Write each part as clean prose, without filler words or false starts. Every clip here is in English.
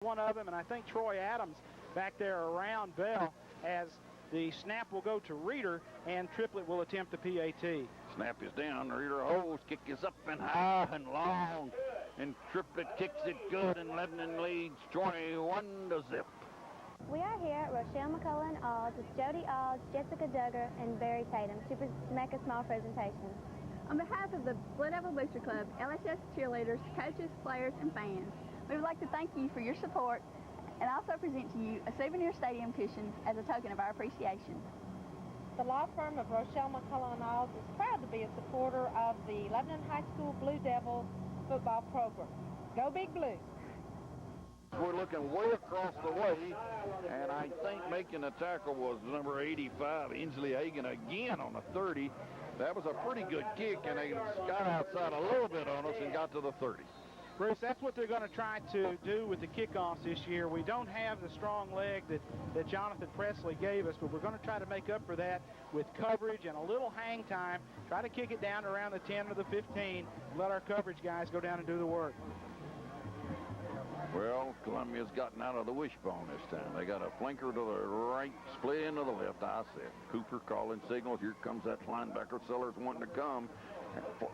one of them, and I think Troy Adams back there around Bell as the snap will go to Reeder, and Triplett will attempt the PAT. Snap is down. Reeder holds. Kick is up and high and long. And Triplett kicks it good, and Lebanon leads 21-0. We are here at Rochelle McCullough and Alls with Jody Alls, Jessica Duggar, and Barry Tatum to make a small presentation. On behalf of the Blue Devil Booster Club, LHS cheerleaders, coaches, players, and fans, we would like to thank you for your support and also present to you a souvenir stadium cushion as a token of our appreciation. The law firm of Rochelle McCullough and Alls is proud to be a supporter of the Lebanon High School Blue Devil football program. Go Big Blue! We're looking way across the way, and I think making the tackle was number 85, Inslee Hagan, again on the 30. That was a pretty good kick, and they got outside a little bit on us and got to the 30. Bruce, that's what they're going to try to do with the kickoffs this year. We don't have the strong leg that Jonathan Presley gave us, but we're going to try to make up for that with coverage and a little hang time. Try to kick it down around the 10 or the 15. Let our coverage guys go down and do the work. Well, Columbia's gotten out of the wishbone this time. They got a flanker to the right, split into the left. I said, Cooper calling signals. Here comes that linebacker. Sellers wanting to come.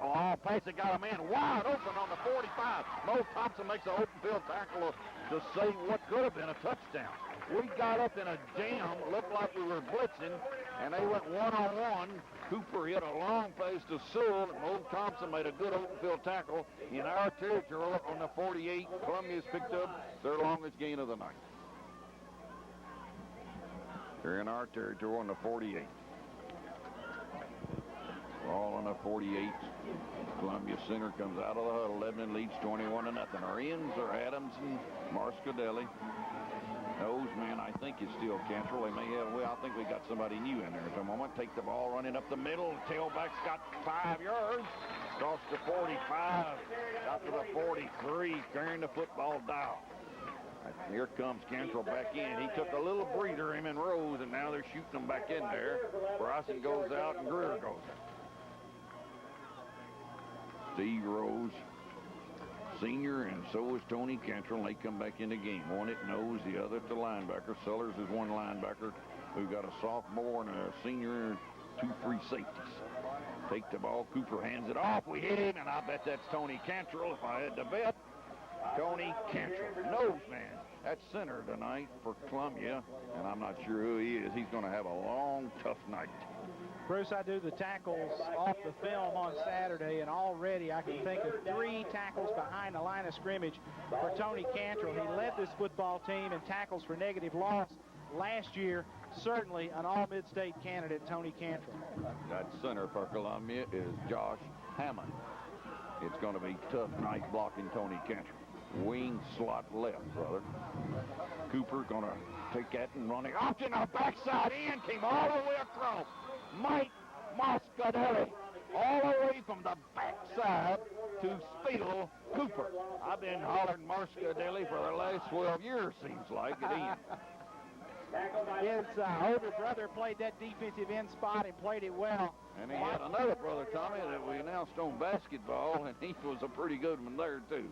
Oh, pass it, got a man wide open on the 45. Mo Thompson makes an open field tackle to save what could have been a touchdown. We got up in a jam, looked like we were blitzing, and they went one-on-one. Cooper hit a long pass to Sewell, and Mo Thompson made a good open field tackle in our territory on the 48. Columbia's picked up their longest gain of the night. They're in our territory on the 48. All on the 48. Columbia center comes out of the huddle. Lebanon leads 21-0. Our ends are Adams and Marscadelli. Those men, I think, is still Cantrell. They may have, well, I think we got somebody new in there at the moment. Take the ball running up the middle. Tailback's got 5 yards. Across the 45. Got to the 43. Carrying the football dial. And here comes Cantrell back in. He took a little breather, him and Rose, and now they're shooting them back in there. Bryson goes out and Greer goes out. Steve Rose, senior, and so is Tony Cantrell. They come back in the game. One at nose, the other at the linebacker. Sellers is one linebacker. We've got a sophomore and a senior, 2 free safeties. Take the ball. Cooper hands it off. We hit him, and I bet that's Tony Cantrell if I had to bet. Tony Cantrell, nose man. That's center tonight for Columbia, and I'm not sure who he is. He's going to have a long, tough night. Bruce, I do the tackles off the film on Saturday, and already I can think of 3 tackles behind the line of scrimmage for Tony Cantrell. He led this football team in tackles for negative loss last year. Certainly an all-mid-state candidate, Tony Cantrell. That center for Columbia is Josh Hammond. It's going to be a tough night blocking Tony Cantrell. Wing slot left, brother. Cooper going to take that and run it off in the backside in. Came all the way across. Mike Moscadelli all the way from the backside to Spiegel Cooper. I've been hollering Moscadelli for the last 12 years, seems like. His older brother played that defensive end spot and played it well. And he had another brother, Tommy, that we announced on basketball, and he was a pretty good one there, too.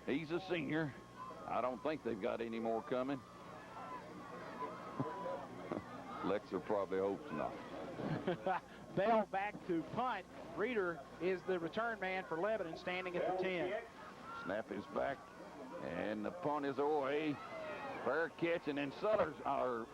He's a senior. I don't think they've got any more coming. Lexer probably hopes not. Bell back to punt. Reeder is the return man for Lebanon, standing at the 10. Snap is back, and the punt is away. Fair catch, and then Sellers, our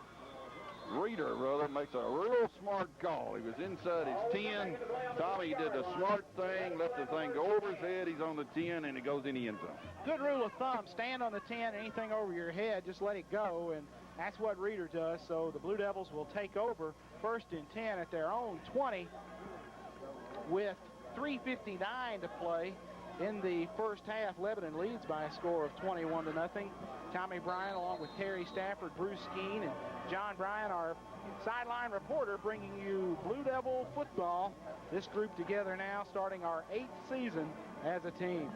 Reeder, brother, makes a real smart call. He was inside his 10. Tommy did the smart thing, let the thing go over his head. He's on the 10, and it goes in the end zone. Good rule of thumb, stand on the 10, anything over your head, just let it go, and that's what Reeder does. So the Blue Devils will take over 1st and 10 at their own 20 with 3:59 to play. In the first half, Lebanon leads by a score of 21-0. Tommy Bryan, along with Terry Stafford, Bruce Skeen, and John Bryan, our sideline reporter, bringing you Blue Devil football. This group together now, starting our 8th season as a team.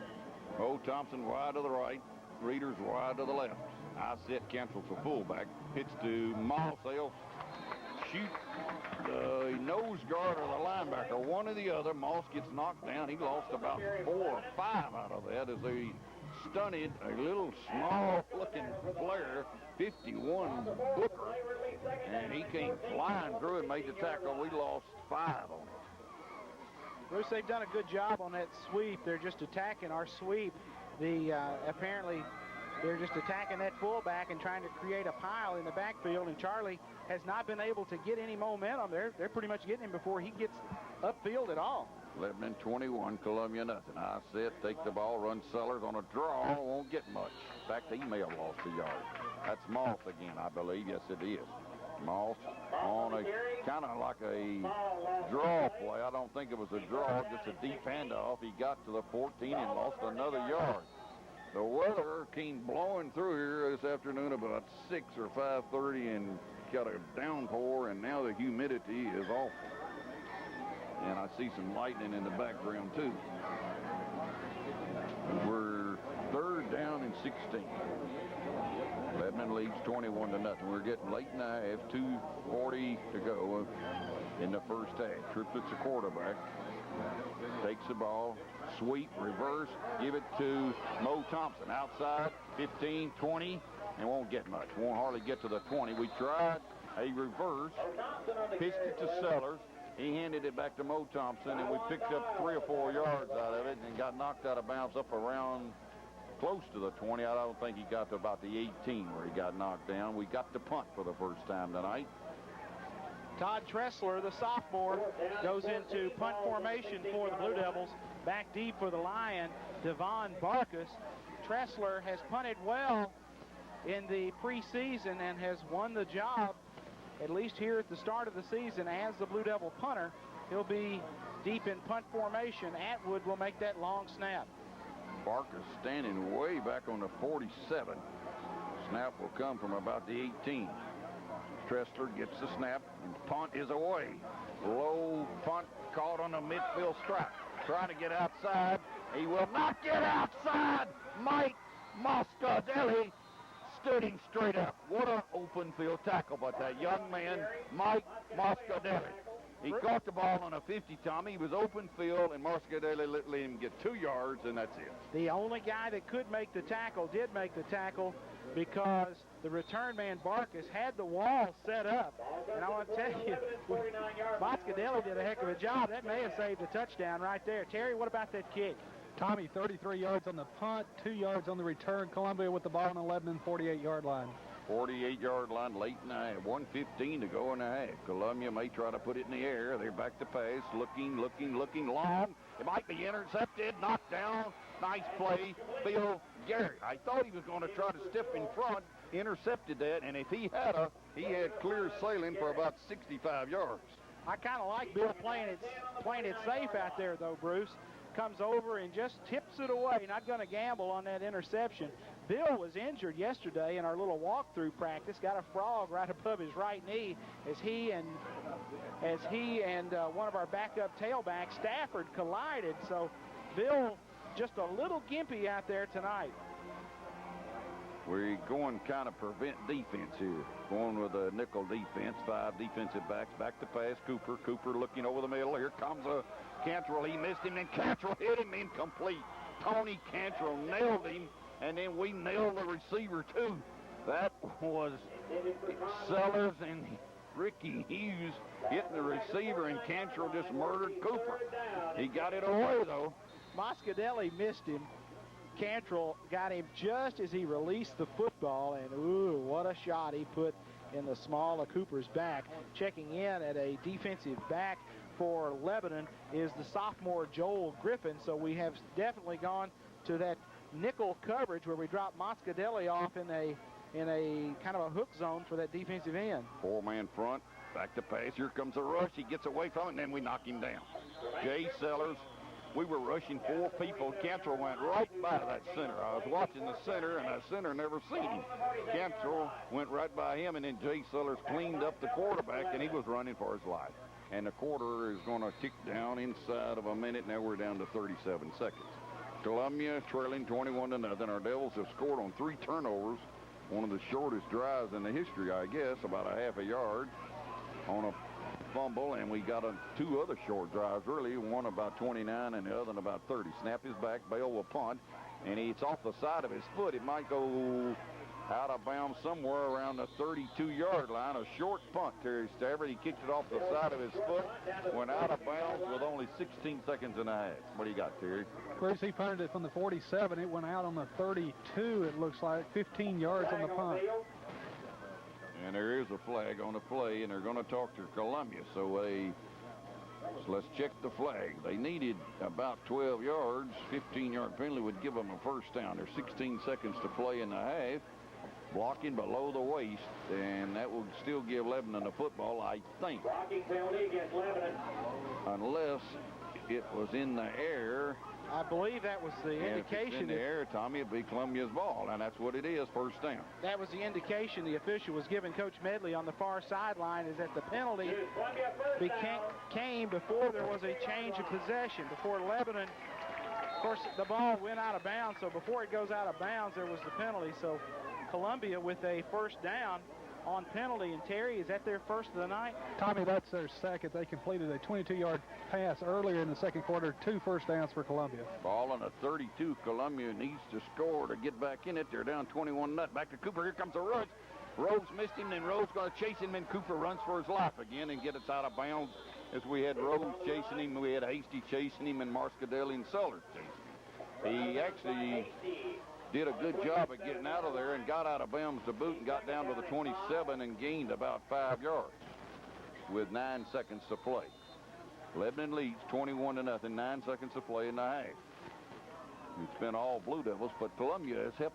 Bo Thompson wide to the right, Reeder's wide to the left. I set Cantrell for fullback. Pitch to Moss. They'll shoot the nose guard or the linebacker, one or the other. Moss gets knocked down. He lost about 4 or 5 out of that as they stunted a little small-looking player, 51 Booker, and he came flying through and made the tackle. We lost 5 on it. Bruce, they've done a good job on that sweep. They're just attacking our sweep. Apparently they're just attacking that fullback and trying to create a pile in the backfield, and Charlie has not been able to get any momentum. They're pretty much getting him before he gets upfield at all. Lebanon 21, Columbia nothing. I said take the ball, run Sellers on a draw, won't get much. In fact, he may have lost a yard. That's Moss again, I believe. Yes, it is. Moss on a kind of like a draw play. I don't think it was a draw, just a deep handoff. He got to the 14 and lost another yard. The weather came blowing through here this afternoon about 6 or 5:30 and got a downpour, and now the humidity is awful. And I see some lightning in the background too. We're 3rd down and 16. Lebanon leads 21-0. We're getting late in the half, 2:40 to go in the first half. Triplets a quarterback. Takes the ball, sweep, reverse, give it to Mo Thompson. Outside, 15, 20, and won't get much. Won't hardly get to the 20. We tried a reverse, pitched it to Sellers. He handed it back to Mo Thompson, and we picked up 3 or 4 yards out of it and got knocked out of bounds up around close to the 20. I don't think he got to about the 18 where he got knocked down. We got the punt for the first time tonight. Todd Tressler, the sophomore, goes into punt formation for the Blue Devils. Back deep for the Lion, Devon Barkus. Tressler has punted well in the preseason and has won the job, at least here at the start of the season, as the Blue Devil punter. He'll be deep in punt formation. Atwood will make that long snap. Barkus standing way back on the 47. Snap will come from about the 18. Tressler gets the snap, and punt is away. Low punt caught on the midfield stripe. Trying to get outside. He will not get outside. Mike Moscadelli stood him straight up. What an open field tackle by that young man, Mike Moscadelli. He caught the ball on a 50, Tommy. He was open field, and Moscadelli let him get 2 yards, and that's it. The only guy that could make the tackle did make the tackle because the return man, Barkus, had the wall set up. And I want to tell you, Moscadelli did a heck of a job. That may have saved a touchdown right there. Terry, what about that kick? Tommy, 33 yards on the punt, 2 yards on the return. Columbia with the ball on the Lebanon 48-yard line. 48-yard line late in the half. 1:15 to go in the half. Columbia may try to put it in the air. They're back to pass. Looking long. It might be intercepted. Knocked down. Nice play. Bill Garrett. I thought he was going to try to step in front. Intercepted that. And if he had clear sailing for about 65 yards. I kind of like Bill playing it safe out there, though, Bruce. Comes over and just tips it away. Not going to gamble on that interception. Bill was injured yesterday in our little walkthrough practice. Got a frog right above his right knee as he and one of our backup tailbacks, Stafford, collided. So Bill just a little gimpy out there tonight. We're going kind of prevent defense here. Going with a nickel defense. 5 defensive backs. Back to pass. Cooper looking over the middle. Here comes a Cantrell. He missed him, and Cantrell hit him incomplete. Tony Cantrell nailed him, and then we nailed the receiver too. That was Sellers and Ricky Hughes hitting the receiver, and Cantrell just murdered Cooper. He got it away though. Moscadelli missed him. Cantrell got him just as he released the football, and ooh, what a shot he put in the small of Cooper's back. Checking in at a defensive back for Lebanon is the sophomore Joel Griffin. So we have definitely gone to that nickel coverage where we drop Moscadelli off in a kind of a hook zone for that defensive end. 4-man front, back to pass. Here comes a rush. He gets away from it, and then we knock him down. Jay Sellers. We were rushing 4 people. Cantrell went right by that center. I was watching the center, and that center never seen him. Cantrell went right by him, and then Jay Sellers cleaned up the quarterback, and he was running for his life. And the quarter is going to tick down inside of a minute. Now we're down to 37 seconds. Columbia trailing 21-0. Our Devils have scored on 3 turnovers. One of the shortest drives in the history, I guess, about a half a yard on a fumble, and we got 2 other short drives, really, one about 29 and the other about 30. Snap is back. Bale will punt. and it's off the side of his foot. It might go out of bounds somewhere around the 32-yard line. A short punt, Terry Stafford. He kicked it off the side of his foot, went out of bounds with only 16 seconds and a half. What do you got, Terry? Bruce, he punted it from the 47. It went out on the 32, it looks like. 15 yards on the punt. And there is a flag on the play, and they're going to talk to Columbia. So let's check the flag. They needed about 12 yards. 15-yard penalty would give them a first down. There's 16 seconds to play in the half. Blocking below the waist, and that will still give Lebanon the football, I think. Blocking penalty against Lebanon. Unless it was in the air. I believe that was the indication. If it's in the air, Tommy, it'd be Columbia's ball, and that's what it is, first down. That was the indication the official was giving Coach Medley on the far sideline, is that the penalty came before there was a change of possession, before Lebanon. Of course, the ball went out of bounds, so before it goes out of bounds, there was the penalty. So Columbia with a first down on penalty. And Terry, is that their first of the night? Tommy, that's their second. They completed a 22-yard pass earlier in the second quarter. 2 first downs for Columbia. Ball on a 32. Columbia needs to score to get back in it. They're down 21-0. Back to Cooper. Here comes the Rhodes. Rhodes missed him, and Rhodes going to chase him, and Cooper runs for his life again and get us out of bounds. As we had Rhodes chasing him, we had Hasty chasing him, and Marscadelli and Sellers chasing him. He actually did a good job of getting out of there and got out of bounds to boot and got down to the 27 and gained about 5 yards with 9 seconds to play. Lebanon leads 21-0, 9 seconds to play in the half. It's been all Blue Devils, but Columbia has helped